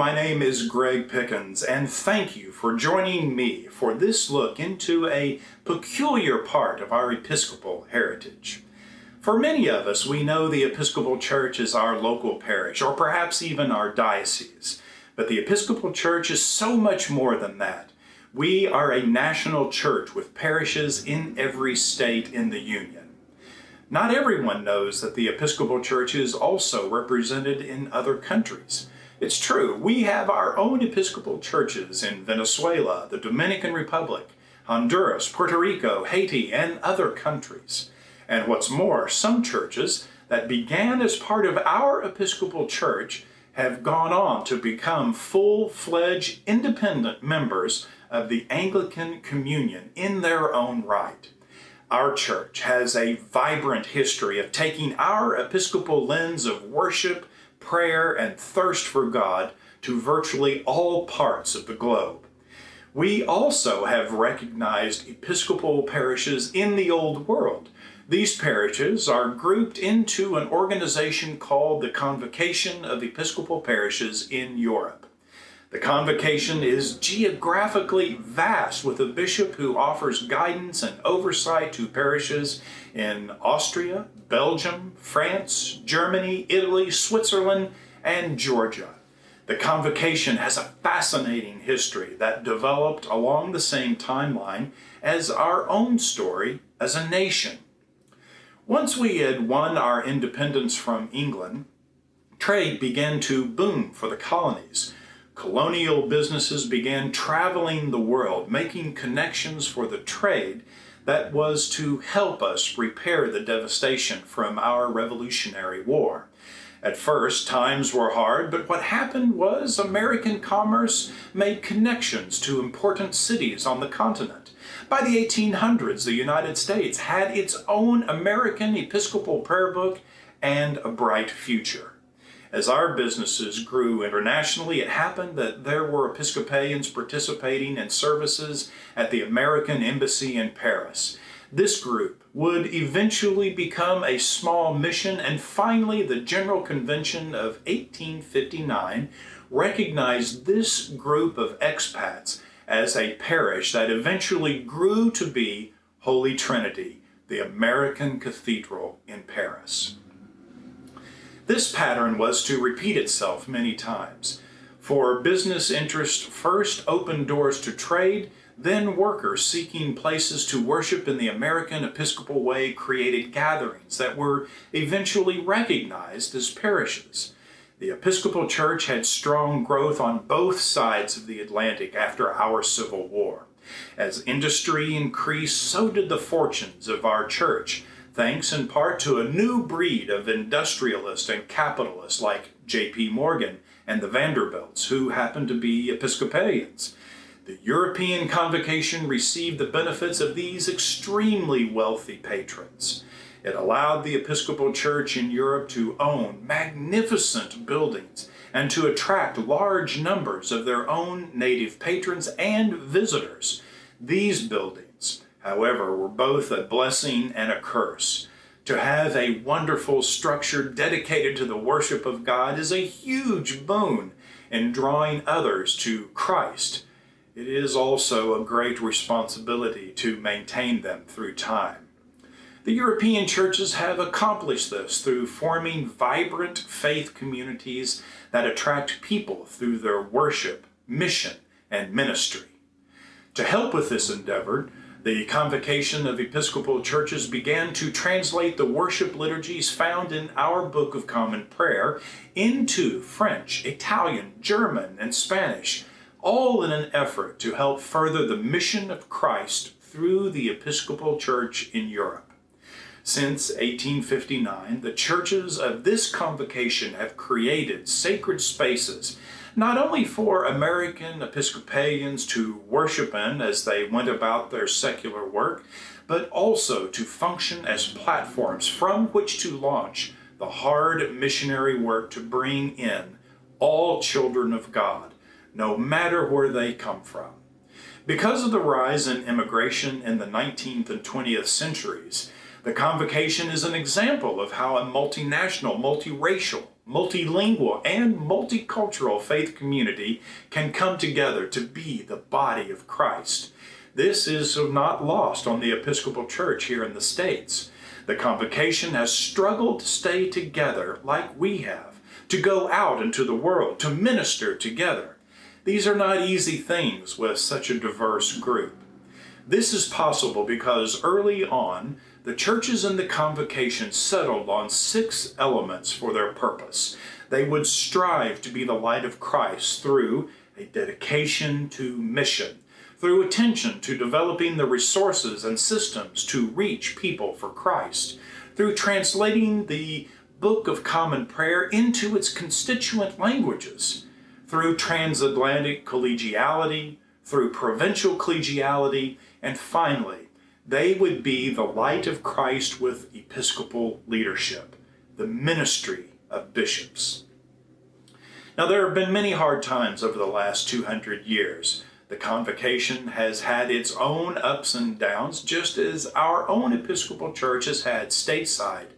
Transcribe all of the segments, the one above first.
my name is Greg Pickens, and thank you for joining me for this look into a peculiar part of our Episcopal heritage. For many of us, we know the Episcopal Church is our local parish, or perhaps even our diocese. But the Episcopal Church is so much more than that. We are a national church with parishes in every state in the Union. Not everyone knows that the Episcopal Church is also represented in other countries. It's true, we have our own Episcopal churches in Venezuela, the Dominican Republic, Honduras, Puerto Rico, Haiti, and other countries. And what's more, some churches that began as part of our Episcopal Church have gone on to become full-fledged independent members of the Anglican Communion in their own right. Our church has a vibrant history of taking our Episcopal lens of worship, prayer, and thirst for God to virtually all parts of the globe. We also have recognized Episcopal parishes in the Old World. These parishes are grouped into an organization called the Convocation of Episcopal Parishes in Europe. The Convocation is geographically vast, with a bishop who offers guidance and oversight to parishes in Austria, Belgium, France, Germany, Italy, Switzerland, and Georgia. The Convocation has a fascinating history that developed along the same timeline as our own story as a nation. Once we had won our independence from England, trade began to boom for the colonies. Colonial businesses began traveling the world, making connections for the trade that was to help us repair the devastation from our Revolutionary War. At first, times were hard, but what happened was American commerce made connections to important cities on the continent. By the 1800s, the United States had its own American Episcopal prayer book and a bright future. As our businesses grew internationally, it happened that there were Episcopalians participating in services at the American Embassy in Paris. This group would eventually become a small mission, and finally the General Convention of 1859 recognized this group of expats as a parish that eventually grew to be Holy Trinity, the American Cathedral in Paris. This pattern was to repeat itself many times. For business interest first opened doors to trade, then workers seeking places to worship in the American Episcopal way created gatherings that were eventually recognized as parishes. The Episcopal Church had strong growth on both sides of the Atlantic after our Civil War. As industry increased, so did the fortunes of our church, thanks in part to a new breed of industrialists and capitalists like J.P. Morgan and the Vanderbilts, who happened to be Episcopalians. The European Convocation received the benefits of these extremely wealthy patrons. It allowed the Episcopal Church in Europe to own magnificent buildings and to attract large numbers of their own native patrons and visitors. These buildings, however, were both a blessing and a curse. To have a wonderful structure dedicated to the worship of God is a huge boon in drawing others to Christ. It is also a great responsibility to maintain them through time. The European churches have accomplished this through forming vibrant faith communities that attract people through their worship, mission, and ministry. To help with this endeavor, the Convocation of Episcopal Churches began to translate the worship liturgies found in our Book of Common Prayer into French, Italian, German, and Spanish, all in an effort to help further the mission of Christ through the Episcopal Church in Europe. Since 1859, the churches of this convocation have created sacred spaces not only for American Episcopalians to worship in as they went about their secular work, but also to function as platforms from which to launch the hard missionary work to bring in all children of God, no matter where they come from. Because of the rise in immigration in the 19th and 20th centuries, the Convocation is an example of how a multinational, multiracial, multilingual, and multicultural faith community can come together to be the body of Christ. This is not lost on the Episcopal Church here in the States. The Convocation has struggled to stay together like we have, to go out into the world, to minister together. These are not easy things with such a diverse group. This is possible because early on, the churches in the Convocation settled on 6 elements for their purpose. They would strive to be the light of Christ through a dedication to mission, through attention to developing the resources and systems to reach people for Christ, through translating the Book of Common Prayer into its constituent languages, through transatlantic collegiality, through provincial collegiality, and finally, they would be the light of Christ with episcopal leadership, the ministry of bishops. Now, there have been many hard times over the last 200 years. The Convocation has had its own ups and downs, just as our own Episcopal Church has had stateside.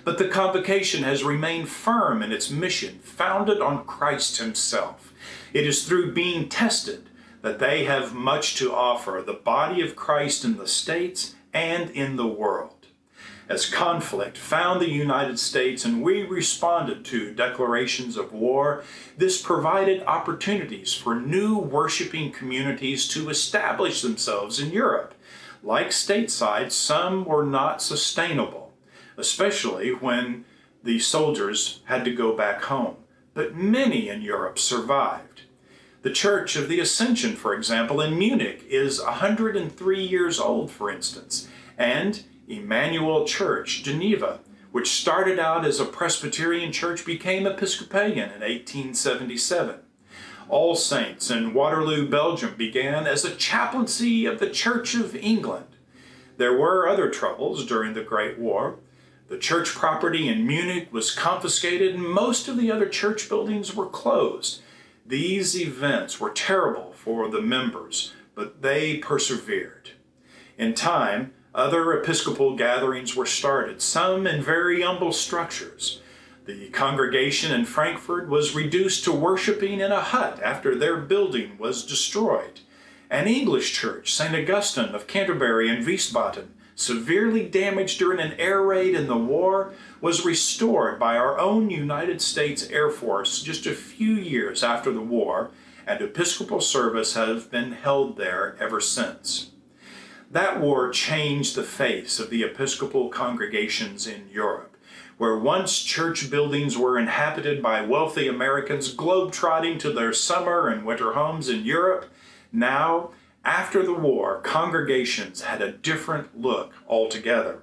But the Convocation has remained firm in its mission, founded on Christ Himself. It is through being tested that they have much to offer the body of Christ in the States and in the world. As conflict found the United States and we responded to declarations of war, this provided opportunities for new worshiping communities to establish themselves in Europe. Like stateside, some were not sustainable, especially when the soldiers had to go back home. But many in Europe survived. The Church of the Ascension, for example, in Munich is 103 years old, for instance, and Emmanuel Church, Geneva, which started out as a Presbyterian church, became Episcopalian in 1877. All Saints in Waterloo, Belgium began as a chaplaincy of the Church of England. There were other troubles during the Great War. The church property in Munich was confiscated and most of the other church buildings were closed. These events were terrible for the members, but they persevered. In time, other Episcopal gatherings were started, some in very humble structures. The congregation in Frankfurt was reduced to worshiping in a hut after their building was destroyed. An English church, St. Augustine of Canterbury in Wiesbaden, severely damaged during an air raid in the war, was restored by our own United States Air Force just a few years after the war, and Episcopal service has been held there ever since. That war changed the face of the Episcopal congregations in Europe, where once church buildings were inhabited by wealthy Americans globetrotting to their summer and winter homes in Europe. Now, after the war, congregations had a different look altogether.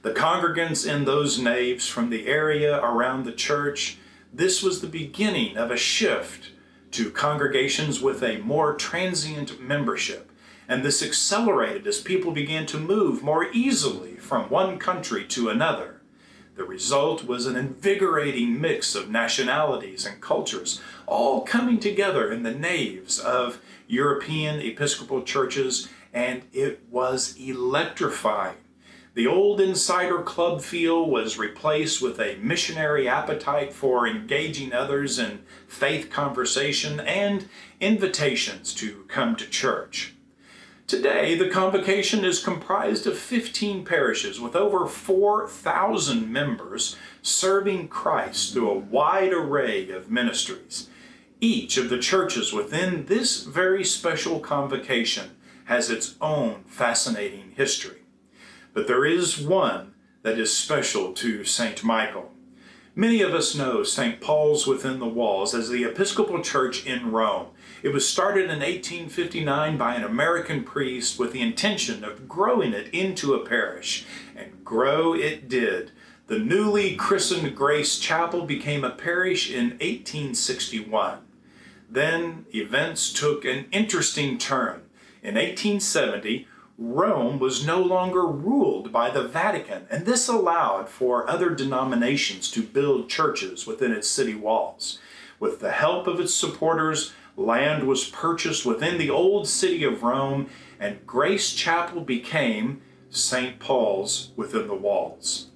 The congregants in those naves from the area around the church, this was the beginning of a shift to congregations with a more transient membership. And this accelerated as people began to move more easily from one country to another. The result was an invigorating mix of nationalities and cultures, all coming together in the naves of European Episcopal churches, and it was electrifying. The old insider club feel was replaced with a missionary appetite for engaging others in faith conversation and invitations to come to church. Today, the Convocation is comprised of 15 parishes with over 4,000 members serving Christ through a wide array of ministries. Each of the churches within this very special Convocation has its own fascinating history. But there is one that is special to St. Michael. Many of us know St. Paul's Within the Walls as the Episcopal Church in Rome. It was started in 1859 by an American priest with the intention of growing it into a parish, and grow it did. The newly christened Grace Chapel became a parish in 1861. Then events took an interesting turn. In 1870, Rome was no longer ruled by the Vatican, and this allowed for other denominations to build churches within its city walls. With the help of its supporters, land was purchased within the old city of Rome, and Grace Chapel became St. Paul's Within the Walls.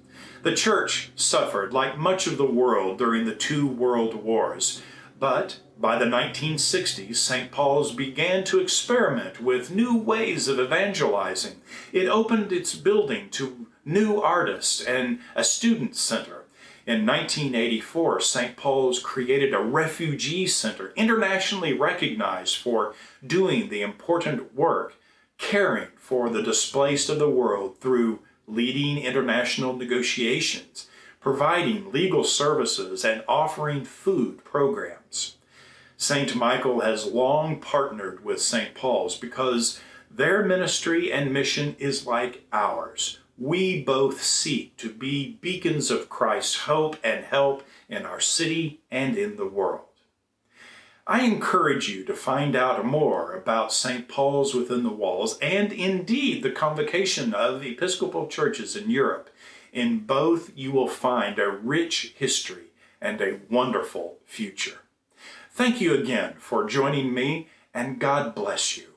The church suffered, like much of the world, during the two world wars. But by the 1960s, St. Paul's began to experiment with new ways of evangelizing. It opened its building to new artists and a student center. In 1984, St. Paul's created a refugee center, internationally recognized for doing the important work, caring for the displaced of the world through leading international negotiations, providing legal services, and offering food programs. St. Michael has long partnered with St. Paul's because their ministry and mission is like ours. We both seek to be beacons of Christ's hope and help in our city and in the world. I encourage you to find out more about St. Paul's Within the Walls and indeed the Convocation of Episcopal churches in Europe. In both you will find a rich history and a wonderful future. Thank you again for joining me, and God bless you.